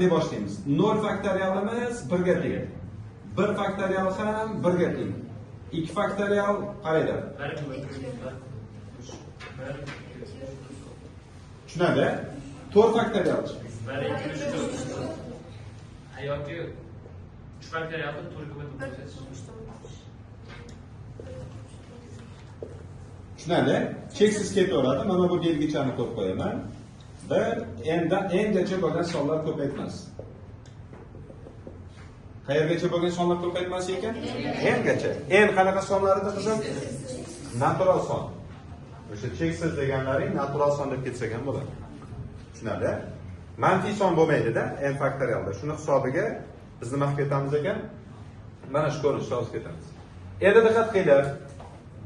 deb boshlaymiz. 0 faktorialimiz 1 ga teng. 1 faktorial ham 1 ga teng. 2 faktorial qaraydi. Tushunadi? 4 faktorial. 1 yoki 3 faktorialni 4 ga bo'lib Tushunadi? Cheksiz ketaveradi. Mana bu belgichani qo'yib qo'yaman. Bir engacha bo'lgan sonlar ko'paytmas. Qayergacha bo'lgan sonlar ko'paytmas ekan? Engacha. En qanaqa sonlar edi qizim? Natural son. O'sha cheksiz deganlaring natural son deb ketsa ham bo'ladi. Tushunadi? Manfiy son bo'lmaydi-da, n faktorialda. Shuni hisobiga biz nima qilib ketamiz ekan? Mana shu ko'rinishda olib ketamiz. Endi diqqat qilinglar.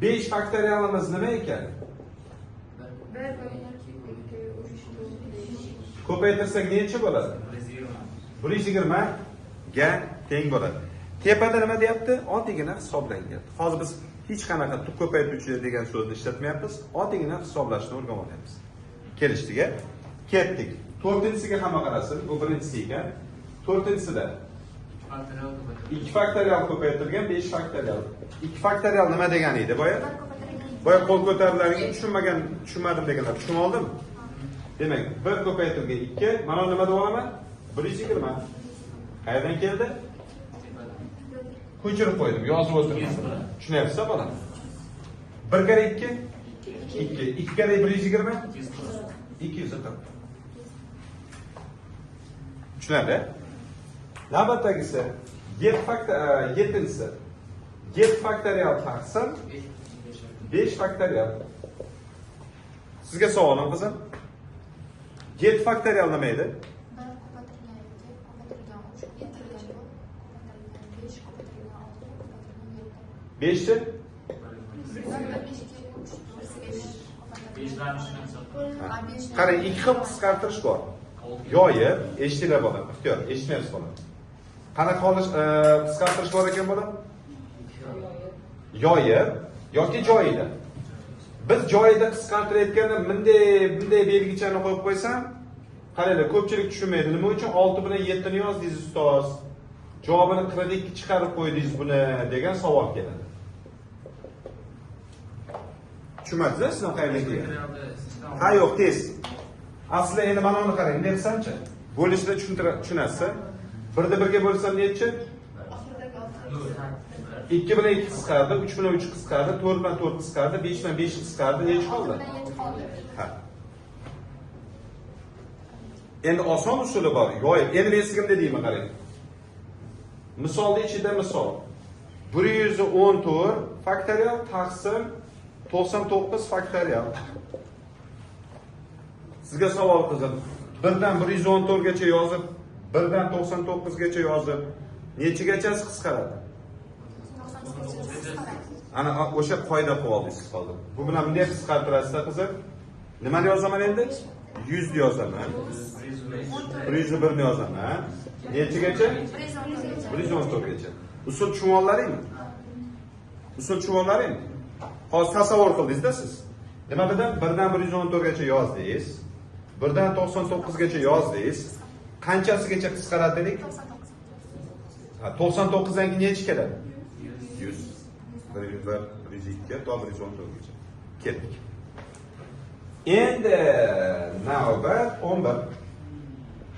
5 faktorialimiz nima ekan? Ko'paytirsak necha bo'ladi? 120 ga teng bo'ladi. Tepada nima deyapti? Oddiygina hisoblangan. Hozir biz hech qanaqa ko'paytiruvchi degan so'zni ishlatmayapmiz. Oddiygina hisoblashni o'rganib Kelishdiga ketdik. 4-siga hamma qarasin. Bu birinchisi ekan. 4-sida 2 faktorial ko'paytirgan 5 faktorial. 2 faktorial nima degani edi boya? Boya qo'l ko'tarilaring tushunmadim deganlar. Tushunib oldimmi? Demak, 1 ko'paytirgan 2, mana nima deb olaman? 120. Qayerdan keldi? Ko'chirib qo'ydim, yozib o'tirdim. Tushunyapsiz bola? 1 kare 2 2, 2 kare 120 240. Tushunadi? Navbatdagisi 7-si 7 faktorial taqsim 5 faktorial. Sizga savolim qizim. 7 faktorial nima edi? 5-chi? 5 qarang, ikki xil qisqartirish bor. Yoyib, eshitinglar bola, ixtiyor, eshitmayapsiz bola. Qanaqa qisqartirish bor ekan bola? Yoyib yoki joyida. Biz joyida qisqartirayotganda bunday belgichani qo'yib qo'ysam, qaranglar, ko'pchilik tushunmaydi. Nima uchun 6 bilan 7 ni yozdingiz ustoz? Javobini 42 chiqarib qo'ydingiz buni degan savol keladi. Tushunmadingiz sizlar qayerga? Ha yo'q, tez. Aslida endi mana buni qarang, nima desamchi? Bo'lishni tushunasiz. 1 da 1 ga bo'lsam nechi? 2 bilan 2 qisqardi, 3 bilan 3 qisqardi, 4 bilan 4 qisqardi, 5 bilan 5 qisqardi, nechi qoldi? Ha. Endi oson usuli bor. Yo'q, endi men sizga nima deyman qarang. Misolning ichida misol 114 faktorial taqsim 99 faktorial. Sizga savol qizim. 1 dan 114 gacha yozib, 1 dan 99 gacha yozib, nechigachasi qisqaradi? Ana o'sha qoida qilib oldingiz hozir. Bu bilan bunday qisqartirasiz qizim. Nimani yozaman endi? 100 ni yozaman. 101 ni yozaman. Nechigacha? 114 gacha. Usul tushunolaringmi? Usul tushunolaringmi? Hozir tasavvur qildingiz-da siz. Nima dedim? 1 dan 114 gacha yozdingiz. 1 dan 99 gacha yozdingiz. Qanchasigacha qisqaradi dedik? 99 dan keyin nechi keladi? 100. 101, 102, 114 gacha. Ketdik. Endi navbat 11.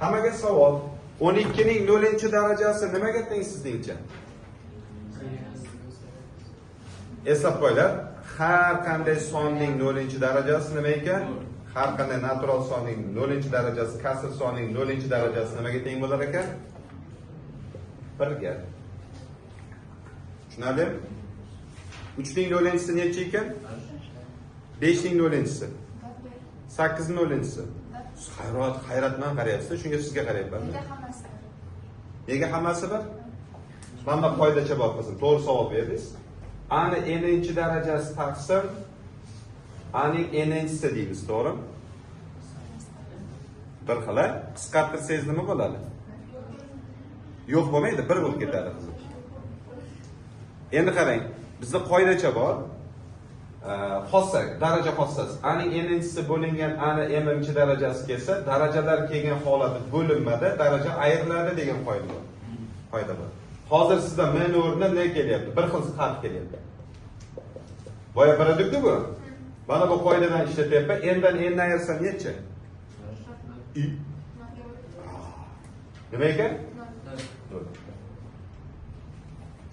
Hammaga savol. 12 ning 0-darajasi nimaga teng sizningcha? Eslab qo'yinglar. Har qanday sonning 0-darajasi nima ekan? Har qanday natural sonning 0-darajasi, kasr sonning 0-darajasi nimaga teng bo'lar ekan? 1 ga. Tushunarli? 3 ning 0-si necha ekan? 5 ning 0-si. 8 ning 0-si. Hayratman qarayapsiz, shunga sizga qarayapman. Nega hammasi bir? Mana qoidacha bor qizim, to'g'ri savol berdingiz. Ani n'inchi darajasi taqsim aning n'inchisi deymiz, to'g'rimi? Bir xila qisqartirsangiz nima bo'ladi? Yo'q bo'lmaydi, bir bo'lib ketadi qizim. Endi qarang, bizda qoidacha bor. xossa, daraja xossasi. Ani n'inchisi bo'lingan, ani m'inchi darajasi kelsa, darajalar kelgan holati bo'linmada daraja ayriladi degan qoida bor. Hozir sizda m o'rnida n kelyapti. Bir xil harf kelyapti. Boya biladikku bu. Mana bu qoidadan ishlatyapman. N'dan n'ni ayirsam necha? I. Nima ekan?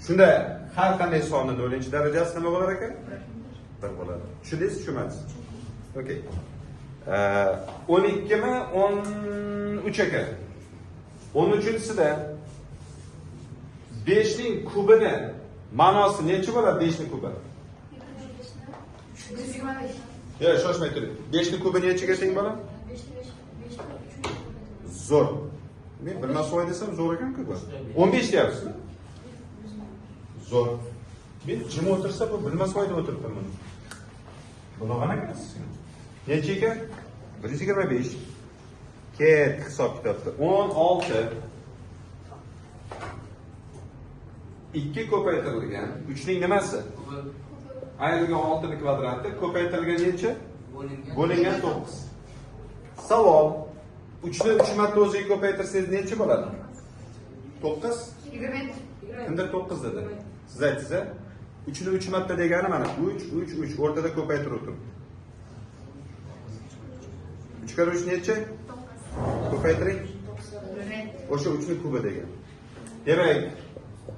Shunda har qanday sonning 4-darajasi nima bo'lar ekan? 1 bo'ladi. Tushundingiz, tushunmadingiz? Okey. 12 mi? 13 ekan. 13-sida 5 ning kubini ma'nosi necha bo'ladi 5 ning kubi? Yo'q, shoshmay turing. 5 ning kubi nechaga teng bo'ladi? Zo'r. Men bilmas voy desam zo'r ekan-ku bu. 15 deyapsiz. Zo'r. Men jim o'tirsa bu bilmas voyda o'tiribman. Bunaqa qanaqasiz? Necha ekan? 125. Ket hisob kitobda 16 2 ko'paytirilgan 3 ning nimasi? Ayrilgan 6 ning kvadrati ko'paytirilgan necha? Bo'lingan 9. Savol. 3 ni 3 marta o'ziga ko'paytirsangiz necha bo'ladi? 9? 20. Kimdir 9 dedi. Siz aytdingiz-a? 3 ni 3 marta degani mana 3 o'rtada ko'paytirib turib. 3 kar 3 necha? Ko'paytiring. O'sha 3 ning kubi degan. Demak,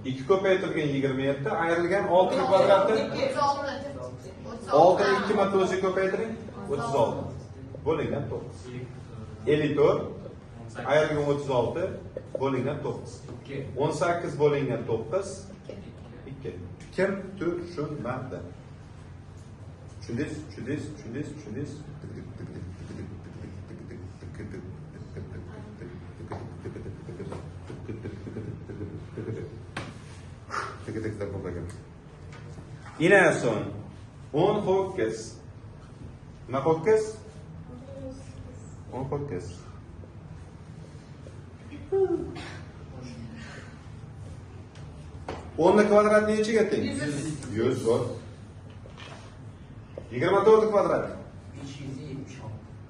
2 ko'paytirilgan 27, ayrilgan 6 ning kvadrati 6 ni 2 marta o'ziga ko'paytiring 36. Bo'lingan 9. 54 ayrilgan 36 bo'lingan 9. 18 bo'lingan 9 2. Kim tushunmadi? Tushundingiz? Yine son 10 hokkes. Nima hokkes? 10 hokkes. O'nni kvadrat nechiga teng? 100 zo'r. 24 kvadrat.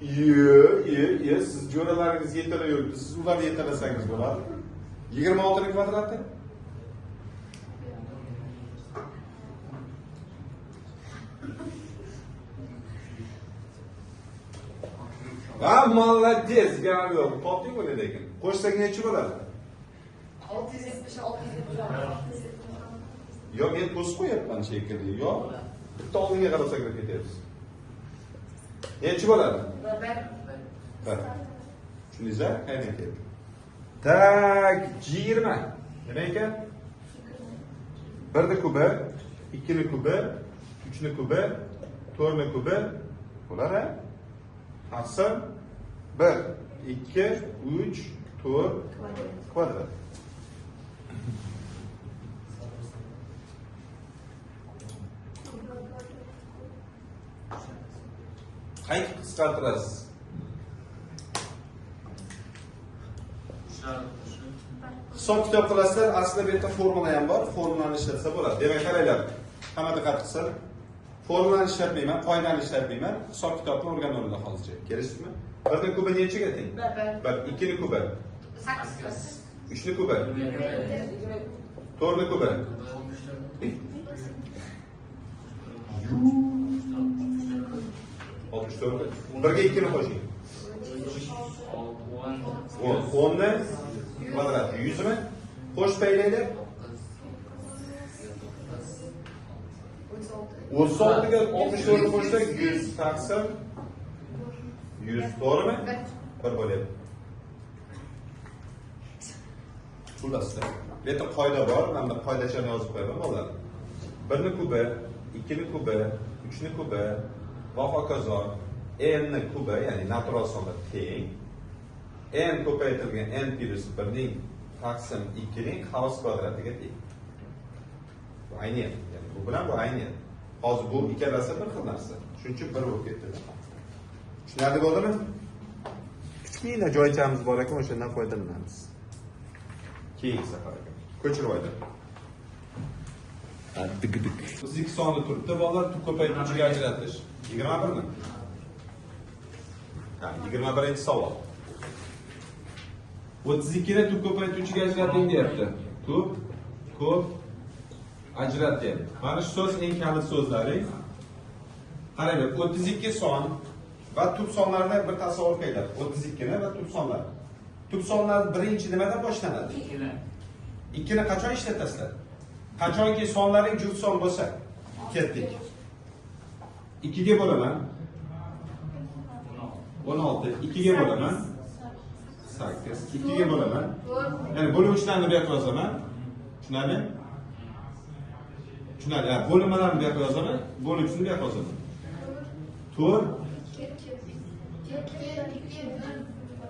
576. Siz jo'ralaringiz yetalayapti. Siz ularni yetalasangiz bo'ladi. 26 ning kvadrati. Молодец, Gabriel. Topding buni lekin. Qo'shsak necha bo'ladi? 676. Yo, men to'sib qo'yapman shekilli. Yo, bitta oldinga qarasak ketyapsiz. Necha bo'ladi? 1. Tushundingiz-a? Qayerdan keldi? Tak, 20. Nima ekan? 1 ning kubi, 2 ning kubi, 3 ning kubi, 4 ning kubi bo'lar-a? Taqsim 1, 2, 3, 4 kvadrat. Qayta qisqartirasiz. Hisob kitob qilasizlar, aslida bu yerda formula ham bor, formulani ishlatsa bo'ladi. Demak, qaranglar. Hamma diqqat qilsin. Formulani ishlatmayman, qoidani ishlatmayman. Hisob kitobni o'rganib oladi hozircha. Kelishdimi? 1 ning kubi nechaga teng? 1. 2 ning kubi. 8. 3 ning kubi. 4 ning kubi. 64. 1 ga 2 ni qo'shing. 10 ni kvadrat 100 mi? Qo'shib paylaylar. 36 ga 64 ni qo'shsak 100 taqsim 100 to'g'rimi? 1 bo'lyapti. Xulosa. Bu yerda qoida bor. Men bu qoidachani yozib qo'yaman, bolalar. 1 ni kubi, 2 ni kubi, 3 ni kubi va hokazo n ni kubi, ya'ni natural sonlar teng. N ko'paytirilgan n plus 1 ning taqsim 2 ning xavos kvadratiga teng. Bu ayniyat. Ya'ni bu bilan bu ayniyat. Hozir bu ikkalasi bir xil narsa. Shuning uchun bir bo'lib ketdi. Tushunarli bo'ldimi? Kichkina joychamiz bor ekan, o'shandan foydalanamiz. Keyingi safarga. Ko'chirib oldim. Dik. 32 sonda turibdi. Bolalar tub ko'paytiruvchiga ajratish. 21 mi? Ha, 21-savol. 32 ni tub ko'paytiruvchiga ajrating deyapti. Tub ko'p ajrat deyapti. Mana shu so'z eng kalit so'zlaring. Qaranglar, 32 son va tub sonlarni bir tasavvur qilinglar. 32 ni va tub sonlar. Tub sonlar birinchi nimadan boshlanadi? 2 ni qachon ishlatasizlar? Qachonki sonlaring juft son bo'lsa, ketdik. 2 ga bo'laman 16, 2 ga bo'laman 8, 2 ga bo'laman. Ya'ni bo'luvchilarni bu yoqqa yozaman. Tushunarli? Tushunarli. Bo'linmalarni bu yoqqa yozaman, bo'luvchini bu yoqqa yozaman. 4.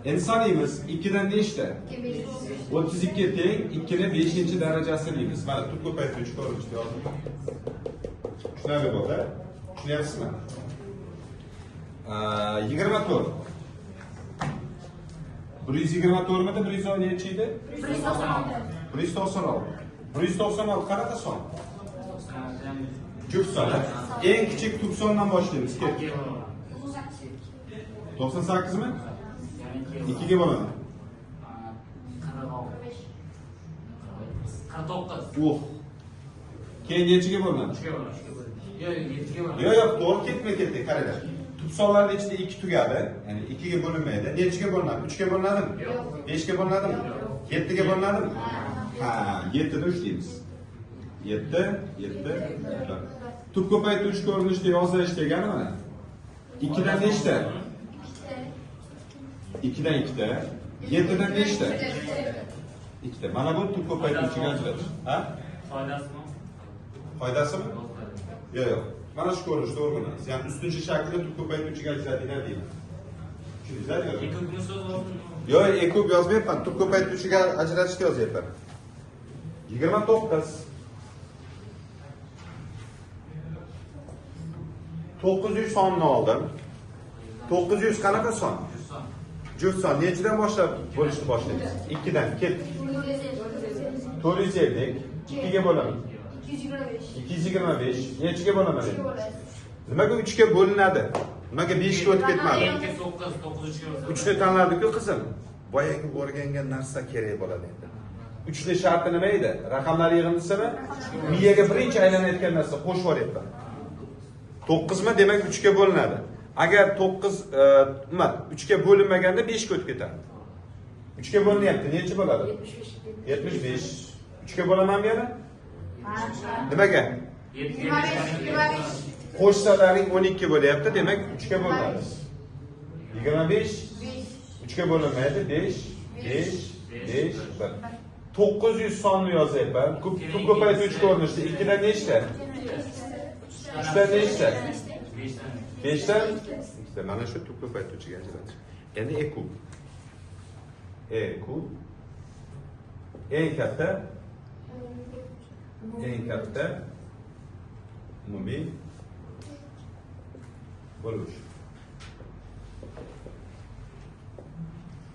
Insoniymiz 2 dan nechta? 32 teng 2 ni 5-darajasi deymiz. Mana tub ko'paytiruvchi ko'rinishda yozdim. Tushunarli bo'ldi? Tushunyapsizmi? 24. 124 midi? 110 nechi edi? 196. 196 qanaqa son? Juft son. Eng kichik tub sondan boshlaymiz. 98 mi? 2 ga bo'laman. 49. Keyin nechiga bo'laman? 3 ga bo'laman. Yo'q, 7 ga bo'laman. Yo'q, to'g'ri ketdik, qaranglar. Tub sonlarning ichida 2 tugadi, ya'ni 2 ga bo'linmaydi. Nechiga bo'linadi? 3 ga bo'linadimi? Yo'q. 5 ga bo'linadimi? 7 ga bo'linadimi? Ha, 7 da ushlaymiz. 7. Tub ko'paytiruvchi ko'rinishda yozish degani mana. 2 dan nechta? 2 dan 2 da. 7 dan nechta? 2 da. Mana bu tub ko'paytiruvchiga ajratish. Ha? Foydasimi? Foydasimi? Yo'q. Mana shu ko'rinishda o'rganamiz. Ya'ni ustunchi shaklda tub ko'paytiruvchiga ajratinglar deyman. Tushundingizlar? Ekubni so'z olsin. Yo'q, ekub yozmayapman. Tub ko'paytiruvchiga ajratishni yozyapman. 29. 900 sonni oldim. 900 qanaqa son? Juft son. Nechidan boshlab bo'lishni boshlaymiz? 2 dan ketdik. 450. 2 ga bo'laman. 225. Nechiga bo'laman endi? Nimaga 3 ga bo'linadi? Nimaga 5 ga o'tib ketmadi? 9 3 ga 3 ni tanladik-ku qizim. Boyagi o'rgangan narsa kerak bo'ladi endi. 3 ni sharti nima edi? Raqamlar yig'indisimi? Miyaga birinchi aylanayotgan narsa qo'shib yuboryapman. 9 mi? Demak 3 ga bo'linadi. Agar 9 3 ga bo'linmaganda 5 ga o'tib ketadi. 3 ga bo'linyapti. Necha bo'ladi? 75. 3 ga bo'lamanmi yana? Nimaga? 25. Qo'shsalaring 12 bo'lyapti, demak 3 ga bo'linadi. 25 3 ga bo'linmaydi. 5 1. 900 sonni yozyapman. Tub ko'paytiruvchi ko'rinishda 2 dan nechta? 3 dan nechta? 5 dan? İşte mana shu tub ko'paytiruvchiga ajratish. Endi ekub. Ekub. Eng katta umumiy bo'lish.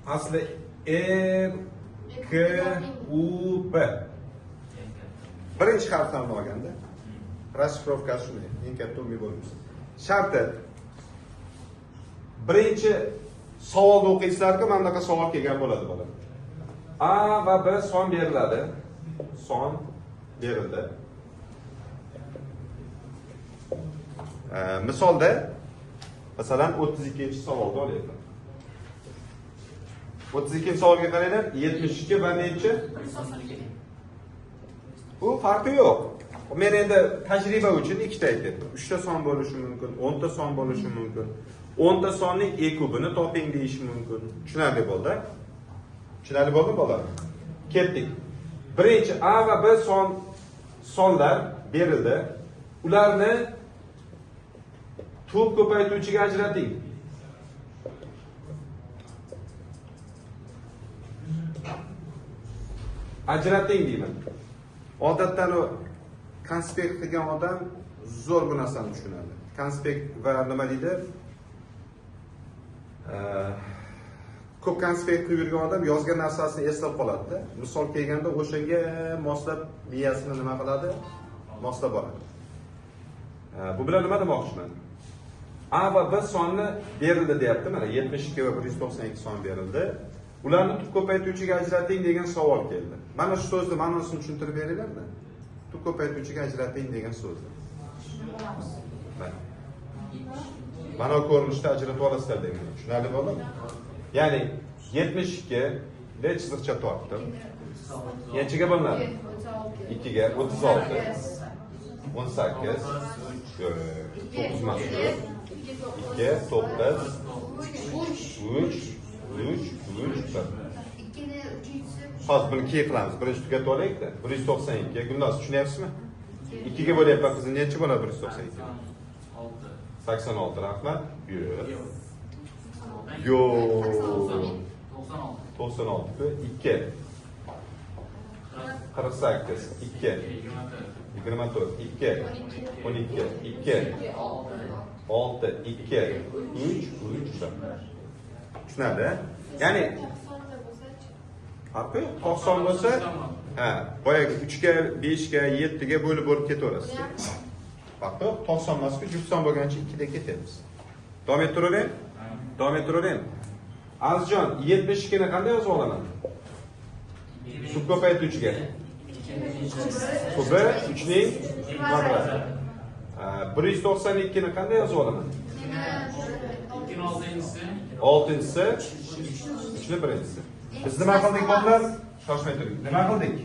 Asli K U B. Birinchi harflarni olganda расшифровкasi shunday. Eng katta umumiy bo'lish. Sharti birinchi savolni o'qiysizlar-ku, mana bunaqa savol kelgan bo'ladi bola. A va B son beriladi. Son berildi. Misolda masalan 32-savolni olayapman. 32-savolga qaranglar, 72 va nechi? Bu farqi yo'q. Men endi tajriba uchun ikkita aytyapman. 3 ta son bo'lishi mumkin, 10 ta son bo'lishi mumkin. 10 ta sonning ekubini toping deyish mumkin. Tushunarli bo'ldi? Tushunarli bo'ldimi bola? Ketdik. Birinchi A va B sonlar berildi. Ularni tub ko'paytiruvchiga ajrating. Ajrating deyman. Odatdan u konspekt qilgan odam zo'r bu narsani tushunadi. Konspekt va nima deydi? Ko'p konspekt qilib yurgan odam yozgan narsasini eslab qoladi-da. Misol kelganda o'shanga moslab miyasini nima qiladi? moslab boradi. Bu bilan nima demoqchiman? A va B sonni berildi deyapti. Mana 72 va 192 son berildi. Ularni tub ko'paytuvchiga ajrating degan savol keldi. Mana shu so'zni ma'nosini tushuntirib beringlar-da. Tub ko'paytuvchiga ajrating degan so'zni. Mana ko'rinishda ajratib olasizlar degan. Tushunarli bo'ldimi? Ya'ni 72 ga chiziqcha tortdim. Nechiga bo'linadi? 2 ga 36, 18, 9 emas. 2, 9, 3, 1. Hozir buni keyin qilamiz. Birinchi tugatib olaylik-da. 192. Gulnoz tushunyapsizmi? 2 ga bo'lyapman qizi necha bo'ladi 192? 86 rahmat. Yo'q. 96 2 48 2 24 2 12 2 6 2 3 tushunadi? Ya'ni farqi yo'q. 90 bo'lsa, boyagi 3 ga, 5 ga, 7 ga bo'lib ketaverasiz. Farqi yo'q. 90 emas-ku, 90 bo'lgancha 2 da ketamiz. Davom ettiravering. Davom ettiravering. Azjon 72 ni qanday yozib olaman? Sub ko'paytuvchiga. Kubi 3 ning kvadrati. 192 ni qanday yozib olaman? 6-si 3 ni birinchisi. Biz nima qildik bolalar? Shoshmay turing. Nima qildik?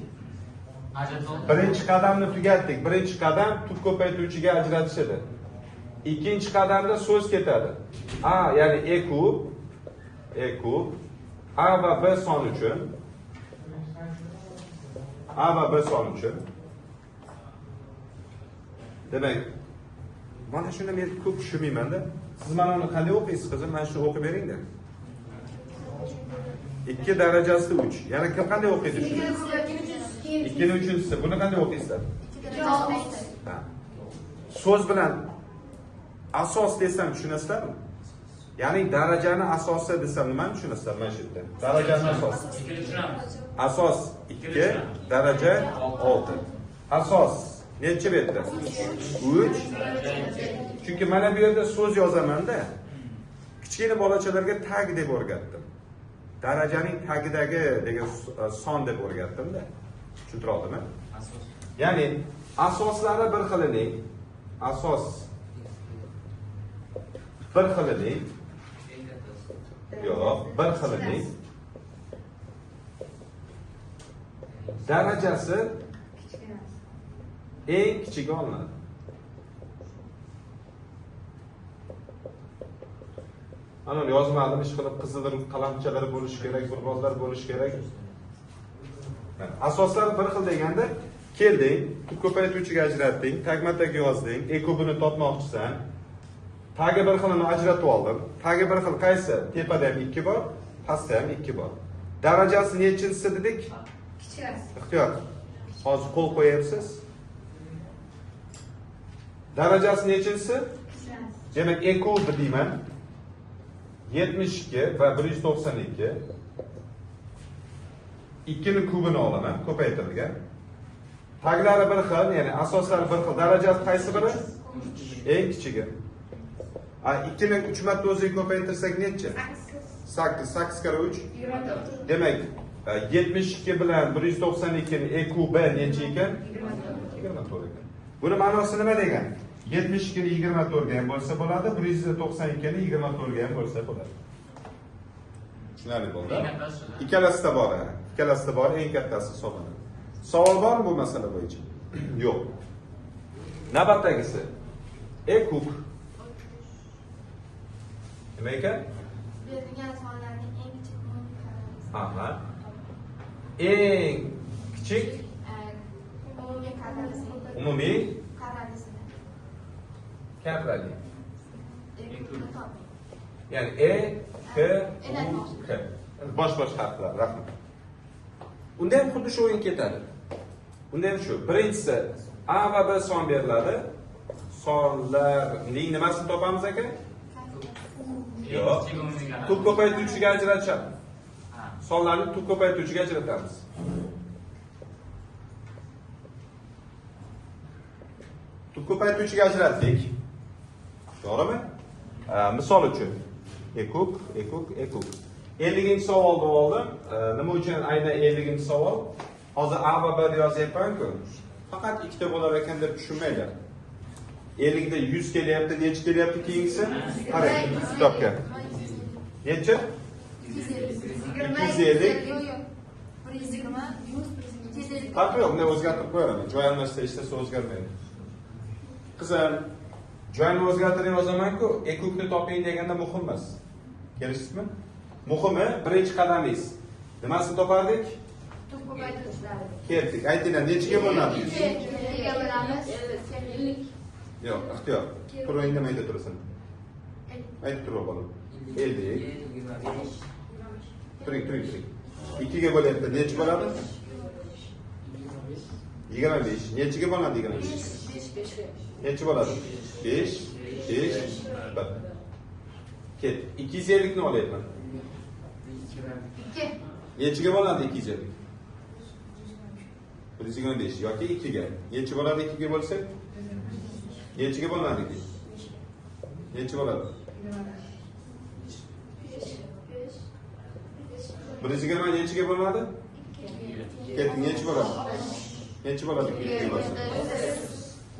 Birinchi qadamni tugatdik. Birinchi qadam tub ko'paytuvchiga ajratish edi. Ikkinchi qadamda so'z ketadi. A, ya'ni E kub A va B son uchun demak, mana shunda men ko'p tushunmayman-da. Siz mana uni qanday o'qiysiz qizim? Mana shuni o'qib beringda. 2 darajasi 3. Yana kim qanday o'qiydi shuni? 2 ning 3-si. Buni qanday o'qiysizlar? So'z bilan asos desam tushunasizlarmi? Ya'ni darajani asosi desam nimani tushunasizlar mana shu yerda? Darajani asosi. Asos 2, daraja 6. Asos necha bu yerda? 3. Chunki mana bu yerda so'z yozaman-da. Kichkina bolachalarga tag deb o'rgatdim. Darajaning tagidagi degan son deb o'rgatdim-da. Tushuntira oldimmi? Ya'ni asoslari bir xilining, asos bir xilining yo'q, bir xilining darajasi eng kichigi olinadi. Ana yozmadim, ish qilib qizil qalamchalari bo'lishi kerak, birbozlar bo'lishi kerak. Asoslar bir xil deganda kelding, tub ko'paytuvchiga ajratding, tagma-tag yozding, ekubini topmoqchisan. Tagi bir xilini ajratib oldim. Tagi bir xil qaysi? Tepada ham 2 bor, pastda ham 2 bor. Darajasi nechinchisi dedik? Kichkisi. Ixtiyor. Hozir qo'l qo'yapsiz. Darajasi nechinchisi? Demak, ekub deyman. 72 va 192. 2 ning kubini olaman, ko'paytirilgan. Taglari bir xil, ya'ni asoslari bir xil. Darajasi qaysi biri? Eng kichigi. 2 ning 3 marta o'ziga ko'paytirsak necha? 8. 8 kara 3 24. Demak, 72 bilan 192 ning EQB necha ekan? 24 ekan. Buni ma'nosi nima degan? 72 ni 24 ga ham bo'lsa bo'ladi, 192 ni 24 ga ham bo'lsa bo'ladi. Tushunarli bo'ldi? Ikkalasida bor, ikkalasida bor, eng kattasi hisoblanadi. Savol bormi bu masala bo'yicha? Yo'q. Navbatdagisi EQB nima ekan? Berilgan sonlarning eng kichik umumiy karatasi. Aha. Eng kichik Umumiy karatasi. umumiy Karatasi. karatasi. Top. Ya'ni E, K, U, K. Bosh-bosh harflar, rahmat. Unda ham xuddi shu o'yin ketadi. Unda ham shu. Birinchisi A va B son beriladi. Sonlarning nimasini topamiz aka? Yo'q. Tub ko'paytuvchiga ajratishadi. Sonlarni tub ko'paytuvchiga ajratamiz. Tub ko'paytiruvchiga ajratdik. To'g'rimi? Misol uchun ekuk. 50-savolni oldim. Nima uchun aynan 50-savol? Hozir A va B yozyapman-ku. Faqat ikkita bo'lar ekan deb tushunmanglar. 50 da 100 kelyapti, necha kelyapti keyingisi? Qarang, kitobga. Necha? 250. Farqi yo'q, buni o'zgartirib qo'yaman. Joy almashsa ishlasa o'zgarmaydi. Qizim, joyni o'zgartirib yozaman-ku, ekukni toping deganda muhim emas. Kelishdingizmi? Muhimi birinchi qadamingiz. Nimasini topardik? Tub ko'paytiruvchilari. Keldik. Aytinglar, nechaga bo'linadi? 50 ga bo'lamiz. Yo'q, ixtiyor. Turib indamay turasan. Aytib turib bolam. 50. Turing. 2 ga bo'lyapti. Necha bo'ladi? 25. Nechaga bo'ladi 25? Necha bo'ladi? 5. 1. Ket. 250 ni olyapman. 2. Nechaga bo'ladi 250? 125 yoki 2 ga. Necha bo'ladi 2 ga bo'lsak? Nechaga bo'ladi 2? Necha bo'ladi? 120 nechaga bo'ladi? Keting, necha bo'ladi? Necha bo'ladi?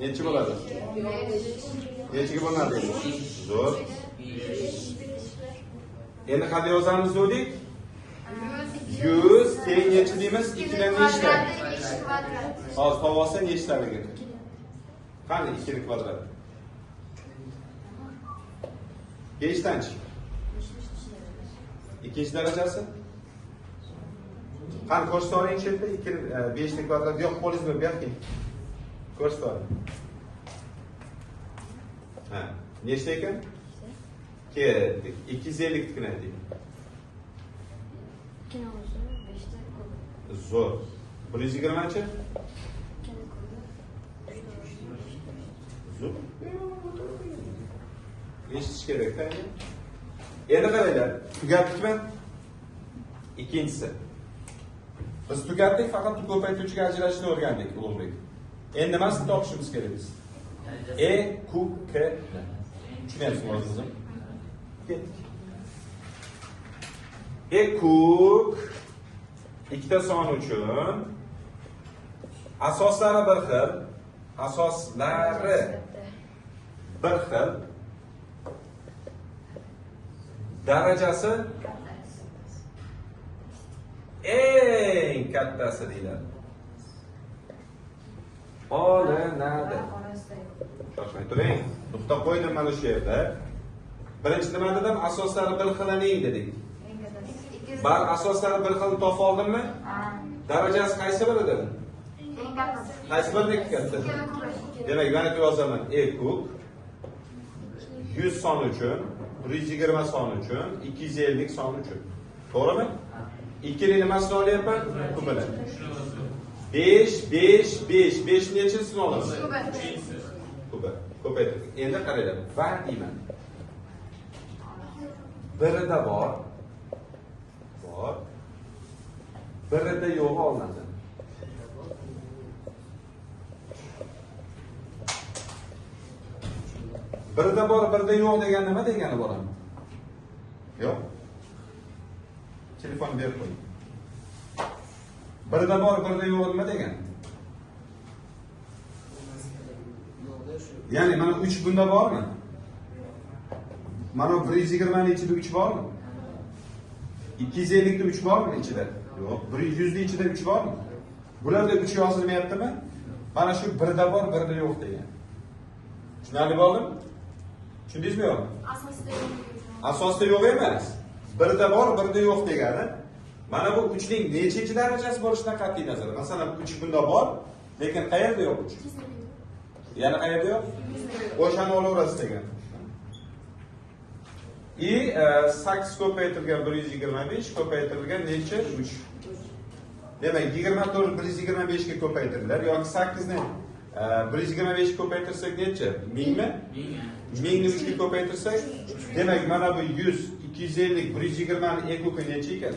Necha bo'ladi? Nechaga bo'ladi? Zo'r. Endi qanday yozamiz dedik? 100 keyin necha deymiz? 2 dan nechta? Hozir topib olsa nechtaligi? Qani 2 ni kvadrat? 5 danchi. Ikkinchi darajasi? Qani ko'rsating chetda 5 ni kvadrat yo'q, qo'lingiz bilan berking. Ko'rsating. Ha, nechta ekan? Ketdik. 250 tikini ayting. Zo'r. 120 chi? Zo'r. Eshitish kerak-da. Endi qaranglar, tugatdikmi? Ikkinchisi. Biz tugatdik, faqat ko'paytiruvchiga ajrashishni o'rgandik, Ulug'bek. Endi nimasini topishimiz kerak biz? Q K. Tushunyapsizmi o'zingizmi? Ketdik. Ekuk ikkita son uchun asoslari bir xil, darajasi eng kattasi deyiladi. Olinadi. Shoshmay turing. Nuqta qo'ydim mana shu yerda. Birinchi nima dedim? Asoslari bir xilaning dedik. Bar asoslari bir xil topib oldimmi? Darajasi qaysi biri dedim? Qaysi biriniki katta? Demak, mana bu yozaman. Ekuk 100 son uchun, 120 son uchun, 250 son uchun. To'g'rimi? 2 ni nimasini olyapman? Kubini. 5 nechisini olaman? Kubi. Ko'paytirdik. Endi qaranglar. Va deyman. Birida bor. Birida yo'q olinadi. Birida bor, birida yo'q degan nima degani bo'laman? Yo'q. Telefon berib qo'ying. Birida bor, birida yo'q nima degan? Ya'ni mana 3 bunda bormi? Mana 120 ning ichida 3 bormi? 250 da 3 bormi ichida? Yo'q. 100 ning ichida 3 bormi? Bularda 3 yozilmayaptimi? Mana shu birida bor, birida yo'q degan. Tushunarli bo'ldimi? Tushundingizmi yo'qmi? Asosda yo'q emas. Birida bor, birida yo'q degani. Mana bu 3 ning nechinchi darajasi bo'lishidan qat'iy nazar. Masalan, 3 bunda bor, lekin qayerda yo'q 3? Yana qayerda yo'q? O'shani olaverasiz degan. 8 ko'paytirilgan 125 ko'paytirilgan necha? 3. Demak, 24 125 ga ko'paytiriladi yoki 8 ni 125 ga ko'paytirsak necha? 1000 mi? 1000 ni 3 ga ko'paytirsak, demak, mana bu 100, 250, 120 ni ekuki necha ekan?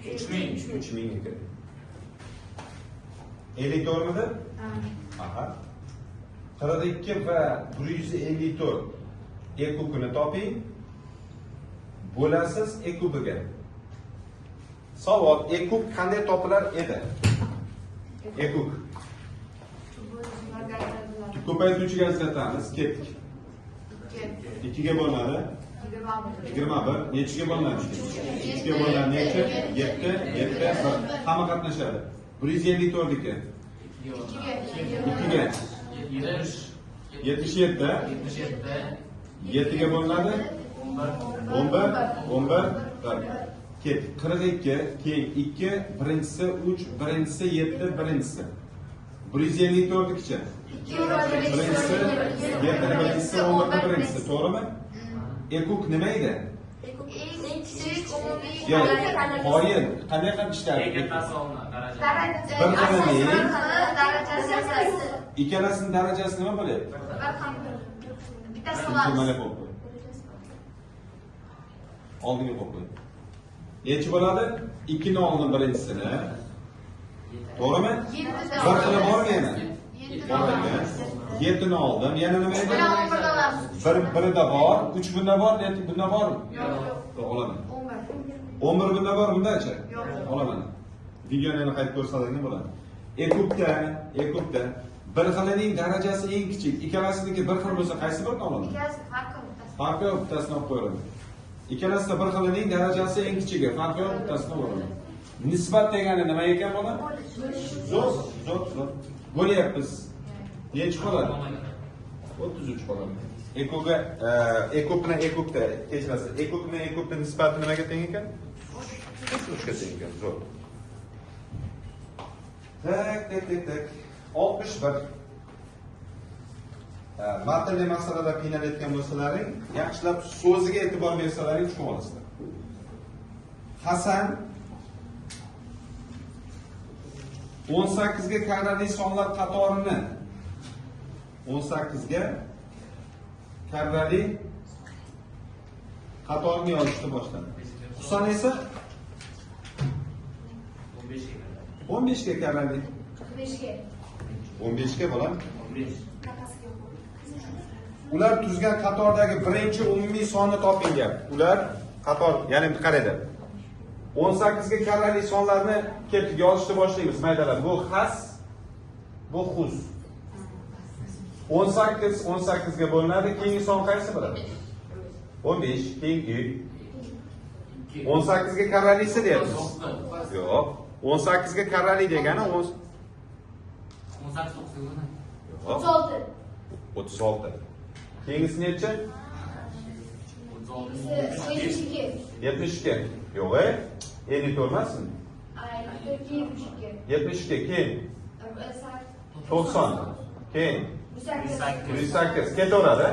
3000 ekan. 50 to'g'rimidi? Aha. 42 va 154 e kubini toping. Bo'lasiz e kubiga. Savol, e kub qanday topilar edi? E kub. Ko'paytiruvchiga ajratamiz. Ketdik. 2 ga bo'linadi. 21. Nechiga bo'linadi? 3 ga bo'linadi. Nechi? 7, 7, 1. Hamma qatnashadi. 154 ga. 2 ga. 77. 7 ga bo'linadi. 11, 11, 1. Ket. 42, keyin 2, birinchisi 3, birinchisi 7, birinchisi. 154 birinchisi, 7 birinchisi, 11 birinchisi. To'g'rimi? Ekuk nima edi? Yo'q, qoyil. Qanday qilib ishlaydi? Ikkalasining darajasi nima bo'ladi? Mana bu. Oldinga qo'ying. Nechi bo'ladi? 2 ni oldin birinchisini. To'g'rimi? Bir xili bormi yana? Bor ekan. 7 ni oldim. Yana nima edi? Birida bor, 3 bunda bor, bunda bormi? Yo'q. Olaman. 11 bunda bor, bundachi? Yo'q. Olaman. Videoni yana qaytib ko'rsatadigan bo'ladi. Ekubda bir xilining darajasi eng kichik. Ikkalasiniki bir xil bo'lsa qaysi birini olaman? Farqi yo'q, bittasini olib qo'yaman. Ikkalasida bir xilining darajasi eng kichigi, farqi yo'q, bittasini olaman. Nisbat degani nima ekan bola? Zo'r. Bo'lyapmiz. Nechi bo'ladi? 33 bo'ladi. Ekubda kechirasiz. Ekubda nisbati nimaga teng ekan? 33 ga teng ekan. Zo'r. Tak. 61. Matnli masalada qiynalayotgan bo'lsalaring, yaxshilab so'ziga e'tibor bersalaring tushunib olasizlar. Hasan 18 ga karrali sonlar qatorini 18 ga karrali qatorini yozishni boshladi. Husan esa 15 ga karrali 15 ga bo'ladi. 15. Ular tuzgan qatordagi birinchi umumiy sonni toping gap. Ular qator, ya'ni qaraydi. 18 ga karrali sonlarni kelib yozishni boshlaymiz, maydalar. Bu xas, bu xuz. 18 ga bo'linadi. Keyingi son qaysi bo'ladi? 15, keyin 18 ga karralisi deyapmiz. Yo'q. 18 ga karrali degani 18 36. 36. Keyingisi necha? 72. Yo'q, 54 emasmi? 72. Keyin 90. Keyin 108. Ketaveradi.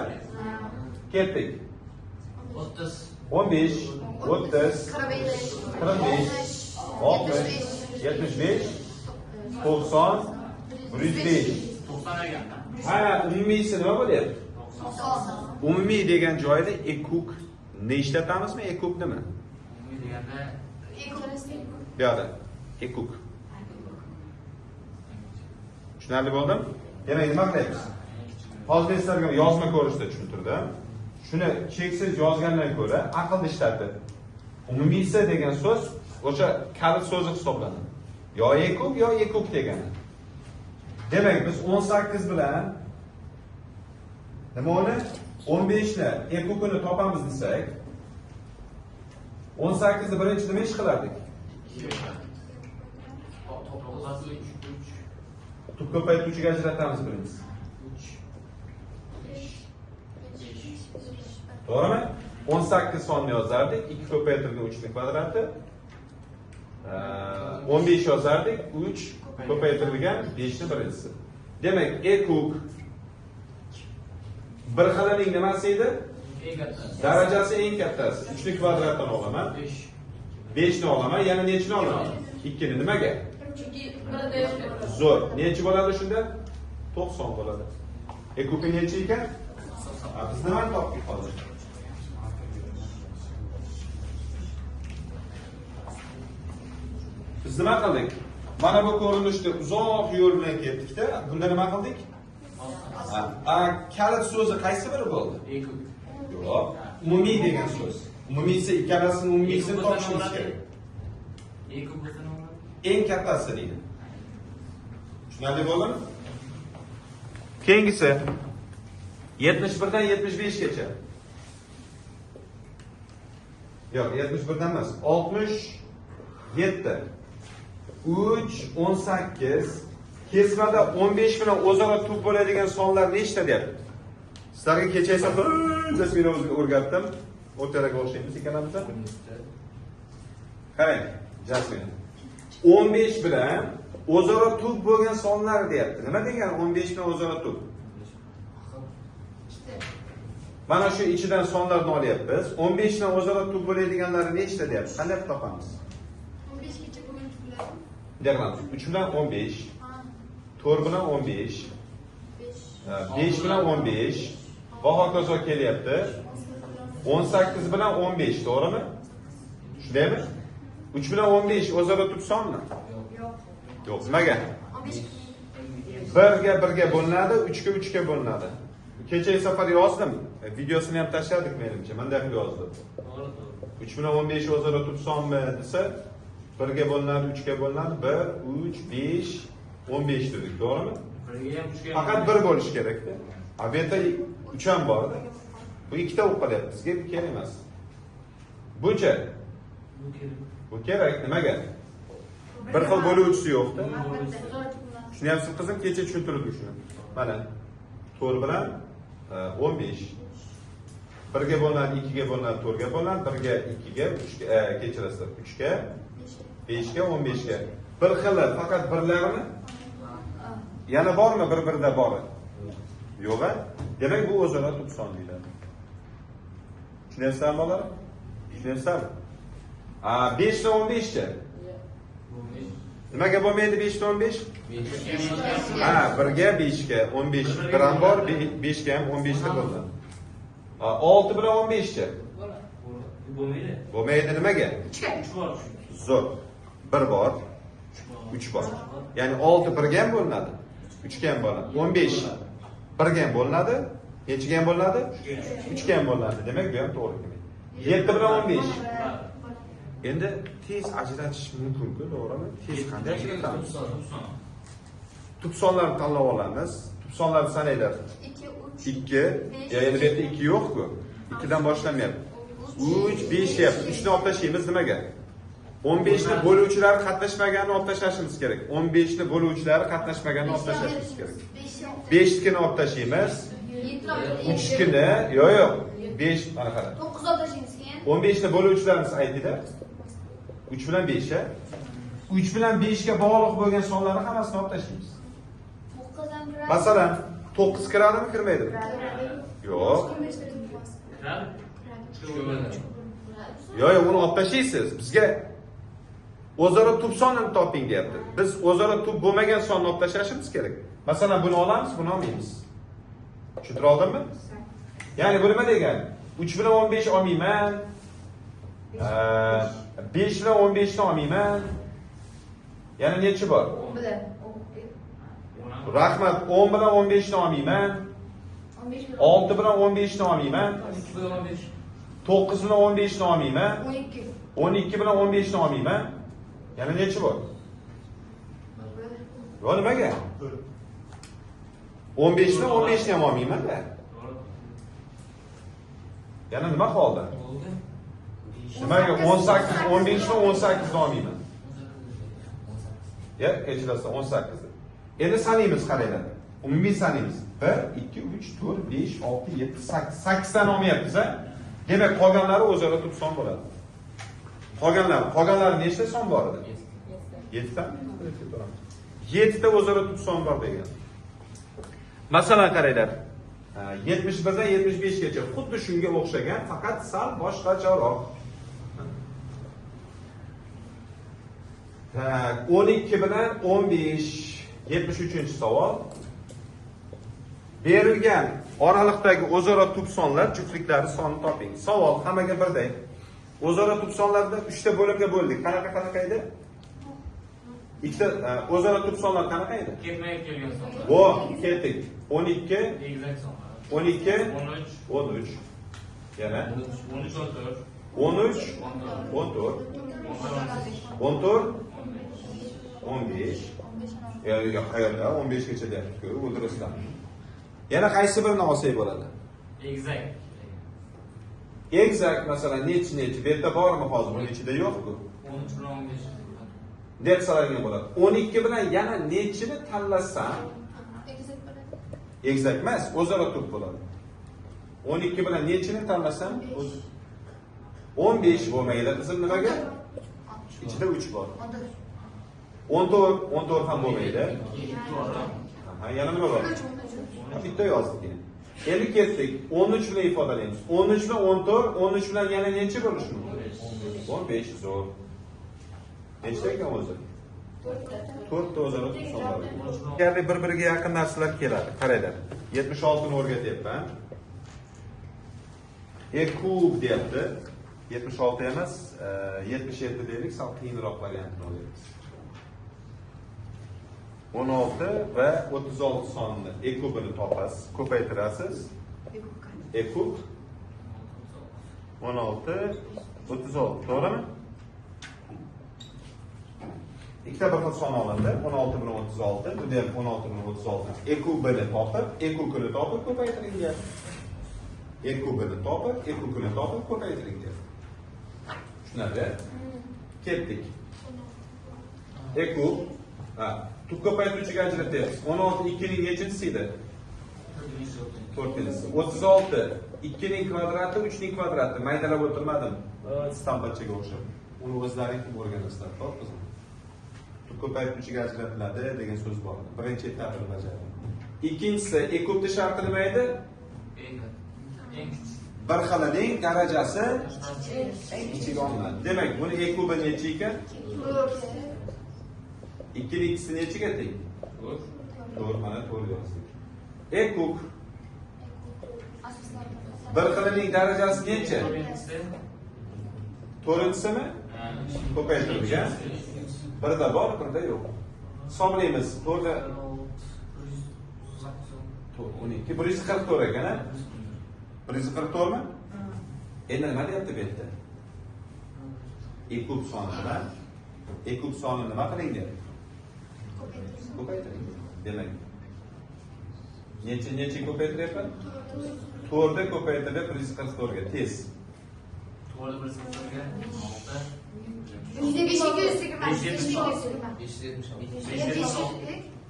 Ketdik. 30. 15, 30, 45, 60, 75, 90, 105. 90 ekan. Ha, umumiysi nima bo'lyapti? Umumiy degan joyda ekuk ne ishlatamizmi? Ekuk nima? Umumiy deganda Bu yoqda ekuk. Tushunarli bo'ldimi? Demak, nima qilyapmiz? Hozir sizlarga yozma ko'rishda tushuntirdim. Shuni cheksiz yozgandan ko'ra aqlni ishlatib. Umumiysi degan so'z o'sha kalit so'zi hisoblanadi. Yo ekuk yo ekuk degani. Demak, biz 18 bilan nimani 15 ni ekukini topamiz desak, 18 ni birinchi nima ish qilardik? Tub ko'paytiruvchiga ajratamiz birinchisi. 3. To'g'rimi? 18 sonni yozardik, 2 ko'paytirgan 3 ning kvadrati. 15 yozardik, 3 ko'paytirilgan 5 ni birinchisi. Demak, ekuk bir xilining nimasi edi? eng kattasi. Darajasi eng kattasi. 3 ni kvadratdan olaman. 5 ni olaman, yana nechini olaman? 2 ni nimaga? Zo'r. Nechi bo'ladi shunda? 90 bo'ladi. Ekupi nechi ekan? Biz nimani topdik hozir? Biz nima qildik? Mana bu ko'rinishda uzoq yo'l bilan ketdik-da. Bunda nima qildik? Kalit so'zi qaysi biri bo'ldi? Eko. Yo'q. Umumiy degan so'z. Umumiy esa ikkalasini umumiysini topishimiz kerak. Eko bo'lsa nima bo'ladi? Eng kattasi deydi. Tushunarli bo'ldimi? Keyingisi 71 dan 75 gacha. Yo'q, 71 dan emas. 67 3 18 kesmada 15 bilan o'zaro tub bo'ladigan sonlar nechta deyapti? Sizlarga kecha esa jasmina o'rgatdim. O'tiraga o'xshaymiz ikkalamiz. Qarang, jasmina. 15 bilan o'zaro tub bo'lgan sonlar deyapti. Nima degani 15 bilan o'zaro tub? Mana shu ichidan sonlarni olyapmiz. 15 bilan o'zaro tub bo'ladiganlari nechta deyapti? Qanday qilib topamiz? 15 gacha bo'lgan tublar. Diagram 3 bilan 15, 4 bilan 15, 5 bilan 15 va hokazo kelyapti. 18 bilan 15, to'g'rimi? Shundaymi? 3 bilan 15 o'zaro tub sonmi? Yo'q. Yo'q, nimaga? 15 1 ga bo'linadi, 3 ga 3 ga bo'linadi. Kecha safar yozdim. Videosini ham tashladik menimcha. Bunday qilib yozdim. To'g'ri, to'g'ri. 3 bilan 15 o'zaro tub sonmi desa, 1 ga bo'linadi, 3 ga bo'linadi, 1, 3, 5, 15 dedik, to'g'rimi? Birga ham uchga ham. Faqat 1 bo'lish kerak-da. A bu yerda 3 ham bor-da. Bu ikkita o'qib qolyapti, bizga bu kerak emas. Bucha. Bu kerak. Bu kerak, nimaga? Bir xil bo'luvchisi yo'q-da. Shuni ham siz qizim kecha tushuntirdik shuni. Mana 4 bilan 15. 1 ga bo'linadi, 2 ga bo'linadi, 4 ga bo'linadi, 1 ga 2 ga, 3 ga, kechirasiz, 3 ga, 5 ga, 15 ga. Bir xillar, faqat birlarmi? Yana bormi bir-birida bori? Yo'q-a? Demak bu o'zaro tub son deyiladi. Tushunyapsizlarmi bolalar? Tushunyapsizlarmi? 5 dan 15 chi? Nimaga bo'lmaydi 5 dan 15? 1 ga 5 ga 15 gram bor, 5 ga ham 15 ta bo'ladi. 6 bilan 15 chi? Bo'lmaydi. Bo'lmaydi nimaga? 3 bor. Zo'r. 1 bor, 3 bor. Ya'ni 6 1 ga ham bo'linadi, 3 ga ham bo'linadi. 15 1 ga ham bo'linadi, nechiga ham bo'linadi? 3 ga ham bo'linadi. Demak, bu ham to'g'ri kelmaydi. 7 bilan 15. Endi tez ajratish mumkin-ku, to'g'rimi? Tez qanday ajratamiz? Tub sonlarni tanlab olamiz. Tub sonlarni sanaylar. 2, 2, endi bu yerda 2 yo'q-ku. 2 dan boshlamayapti. 3, 5 deyapti. 3 ni olib tashlaymiz nimaga? 15 ni bo'luvchilari qatnashmaganini olib tashlashimiz kerak. 15 ni bo'luvchilari qatnashmaganini olib tashlashimiz kerak. 5 ni olib tashlaymiz. 3 ni, yo'q, 5 mana qara. 9 olib tashlaymiz keyin. 15 ni bo'luvchilarimiz aytdi-da. 3 bilan 5 a. 3 bilan 5 ga bog'liq bo'lgan sonlarni hammasini olib tashlaymiz. 9 dan kiradi. Masalan, 9 kiradimi, kirmaydimi? Yo'q. Kiradi. Yo'q, uni olib tashlaysiz. Bizga o'zaro tub sonini toping deyapti. Biz o'zaro tub bo'lmagan sonni olib tashlashimiz kerak. Masalan, buni olamiz, buni olmaymiz. Tushuntira oldimmi? Ya'ni bu nima degani? 3 bilan 15 olmayman. 5 bilan 15 ni olmayman. Yana nechi bor? 10 bilan. Rahmat, 10 bilan 15 ni olmayman. 15 bilan. 6 bilan 15 ni olmayman. 2 bilan 15. 9 bilan 15 ni olmayman. 12. 12 bilan 15 ni olmayman. Yana nechi bor? Yo'q, nimaga? 15 bilan 15 ni ham olmayman-da. Yana nima qoldi? Nimaga 18, 15 bilan 18 ni olmayman? Ya, kechirasiz 18 ni. Endi sanaymiz, qaranglar. Umumiy sanaymiz. 1, 2, 3, 4, 5, 6, 7, 8. 8 dan olmayapmiz-a? Demak, qolganlari o'zaro tub son bo'ladi. Qolganlari nechta son bor edi? 7 ta. 7 ta o'zaro tub son bor degan. Masalan, qaranglar. 71 dan 75 gacha xuddi shunga o'xshagan, faqat sal boshqacharoq. Tak, 12 bilan 15, 73-savol. Berilgan oraliqdagi o'zaro tub sonlar juftliklari sonini toping. Savol hammaga birday. O'zaro tub sonlarni 3 ta bo'limga bo'ldik. Qanaqa edi? ikkita o'zaro turp sonlar qanaqa edi? Ketmay kelgan sonlar. Bu ketdik. 12, Egizak sonlar. 12, 13, 13. Yana 13, 14, 13, 14, 14, 15. Ya qayerda 15 gacha deyapti-ku, o'ldirasizlar. Yana qaysi birini olsak bo'ladi? egizak. Egizak masalan nechi bu yerda bormi hozir? Buni ichida yo'q-ku. 13 bilan 15. deb so'ragan bo'ladi. 12 bilan yana nechini tanlasam, Egizak bo'ladi. egizak emas, o'zaro turp bo'ladi. 12 bilan nechini tanlasam, 15 bo'lmaydi. Qizim nimaga? Ichida 3 bor. 14 ham bo'lmaydi. Ha, yana nima bor? Bitta yozdik. Endi ketdik. 13 bilan ifodalaymiz. 13 bilan 14, 13 bilan yana necha bo'lishi mumkin? 15 zo'r. Nechta ekan o'zi? 4 ta o'zaro turp sonlari. Agarda bir-biriga yaqin narsalar keladi. Qaranglar. 76 ni o'rgatyapman. E kub deyapti. 76 emas, 77 deylik, sal qiyinroq variantini olyapmiz. 16 va 36 sonni e kubini topasiz, ko'paytirasiz. E kub 16, 36, to'g'rimi? Ikkita bir xil son olindi, 16 bilan 36, bu ham 16 bilan 36. E kubini topib, e kubini topib ko'paytiring. E kubini topib, e kubini topib ko'paytiring. Tushunarli? Ketdik. E kub, turp ko'paytiruvchiga ajratyapmiz. 16 2 ning nechinchisi edi? 4-inchisi. 36 2 ning kvadrati, 3 ning kvadrati. Maydalab o'tirmadim. Stambachaga o'xshab. Uni o'zlaring qilib o'rganasizlar, to'g'rimi? Turp ko'paytiruvchiga ajratiladi degan so'z bor. Birinchi etapini bajardim. Ikkinchisi, e kubni sharti nima edi? Eng kichik. Bir xilining darajasi ichiga olinadi. Demak, buni e kubi necha ekan? 2 ning ikkisi nechaga teng? 4, mana 4 yozdik. E kub bir xilining darajasi necha? 4-inchisimi? Ko'paytirilgan. Birida bor, birida yo'q. Hisoblaymiz. 4da 12, 144 ekan-a? 144 mi? Endi nima deyapti bu yerda? E kub sonidan e kub sonini nima qiling deyapti? Ko'paytiring. Demak, necha ko'paytiryapman? 4 da ko'paytirib 144 ga tez. 4 1 0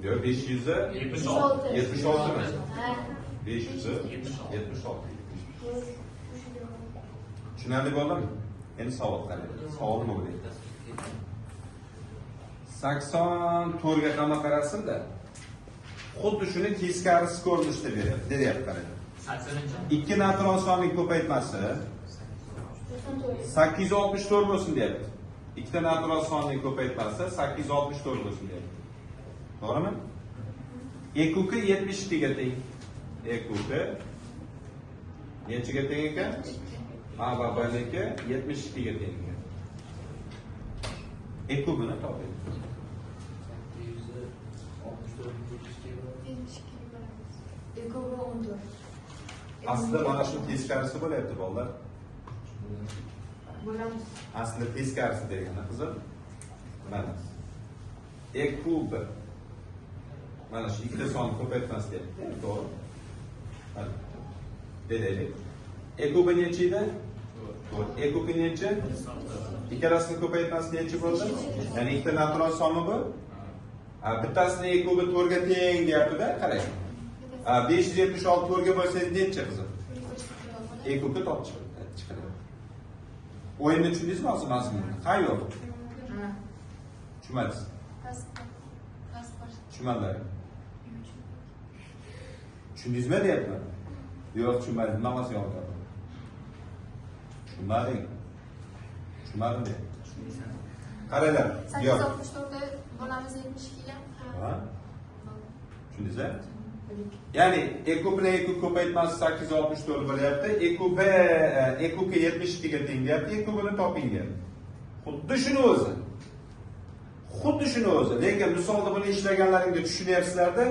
Yo'q, 500 76. 76 mi? 500 76. Tushunarli bo'ldimi? Endi savol qarang. Savol nima bo'lyapti? 84 ga qama qarasin-da. Xuddi shuni teskarisi ko'rinishda beryapti. Deyapti qarang. 80. 2 natural sonning ko'paytmasi 864 bo'lsin deyapti. Ikkita natural sonning ko'paytmasi 864 bo'lsin deyapti. To'g'rimi? E kubi 72 ga teng. E kubi nechiga teng ekan? A va B niki 72 ga teng ekan. E kubini toping. Aslida mana shu teskarisi bo'lyapti bolalar. Aslida teskarisi degani qizim. Mana. E kubi. Mana shu ikkita sonni ko'paytmas deyapti. To'g'ri. Mana. Deylik. E kubi necha edi? 4. E kubi necha? Ikkalasini ko'paytmasi necha bo'ldi? Ya'ni ikkita natural sonmi bu? Bittasini e kubi 4 ga teng deyapti-da, qarang. 576 4 ga bo'lsa necha qizim? E kubni topib chiqadi. O'yinni tushundingizmi hozir mazmunni? Ha yo'q. Tushunmadingiz? Tushunmadim. Tushundingizmi deyapman? Yo'q, tushunmadim. Nima qilsa yo'q. Tushunmading? Tushunmadim de. Qaranglar. Yo'q. 864 bo'lamiz 72 ga. Ha? Tushundingizmi? Ya'ni e kubni e kub ko'paytmasi 864 bo'lyapti. E kubga 72 ga teng deyapti. E kubini toping deyapti. Xuddi shuni o'zi. Xuddi shuni o'zi. Lekin misolda buni ishlaganlaringda tushunyapsizlarda,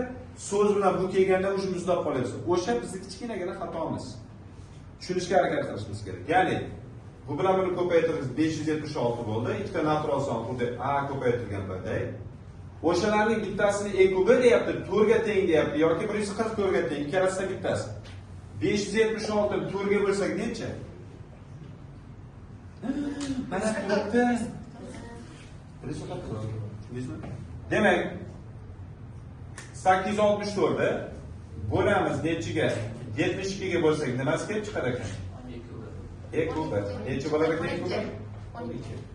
so'z bilan bu kelganda o'sha muzlab qolyapsiz. O'sha bizning kichkinagina xatomiz. Tushunishga harakat qilishimiz kerak. Ya'ni bu bilan buni ko'paytirib 576 bo'ldi. Ikkita natural son xuddi a ko'paytirgan bo'ldi. O'shalarning bittasini e kubi deyapti, 4 ga teng deyapti yoki 144 ga teng, ikkalasidan bittasi. 576 ni 4 ga bo'lsak necha? Mana to'rtta. Demak, 864 ni bo'lamiz nechiga? 72 ga bo'lsak nimasi kelib chiqar ekan? E kubi. Necha bo'lar ekan e kubi? 12.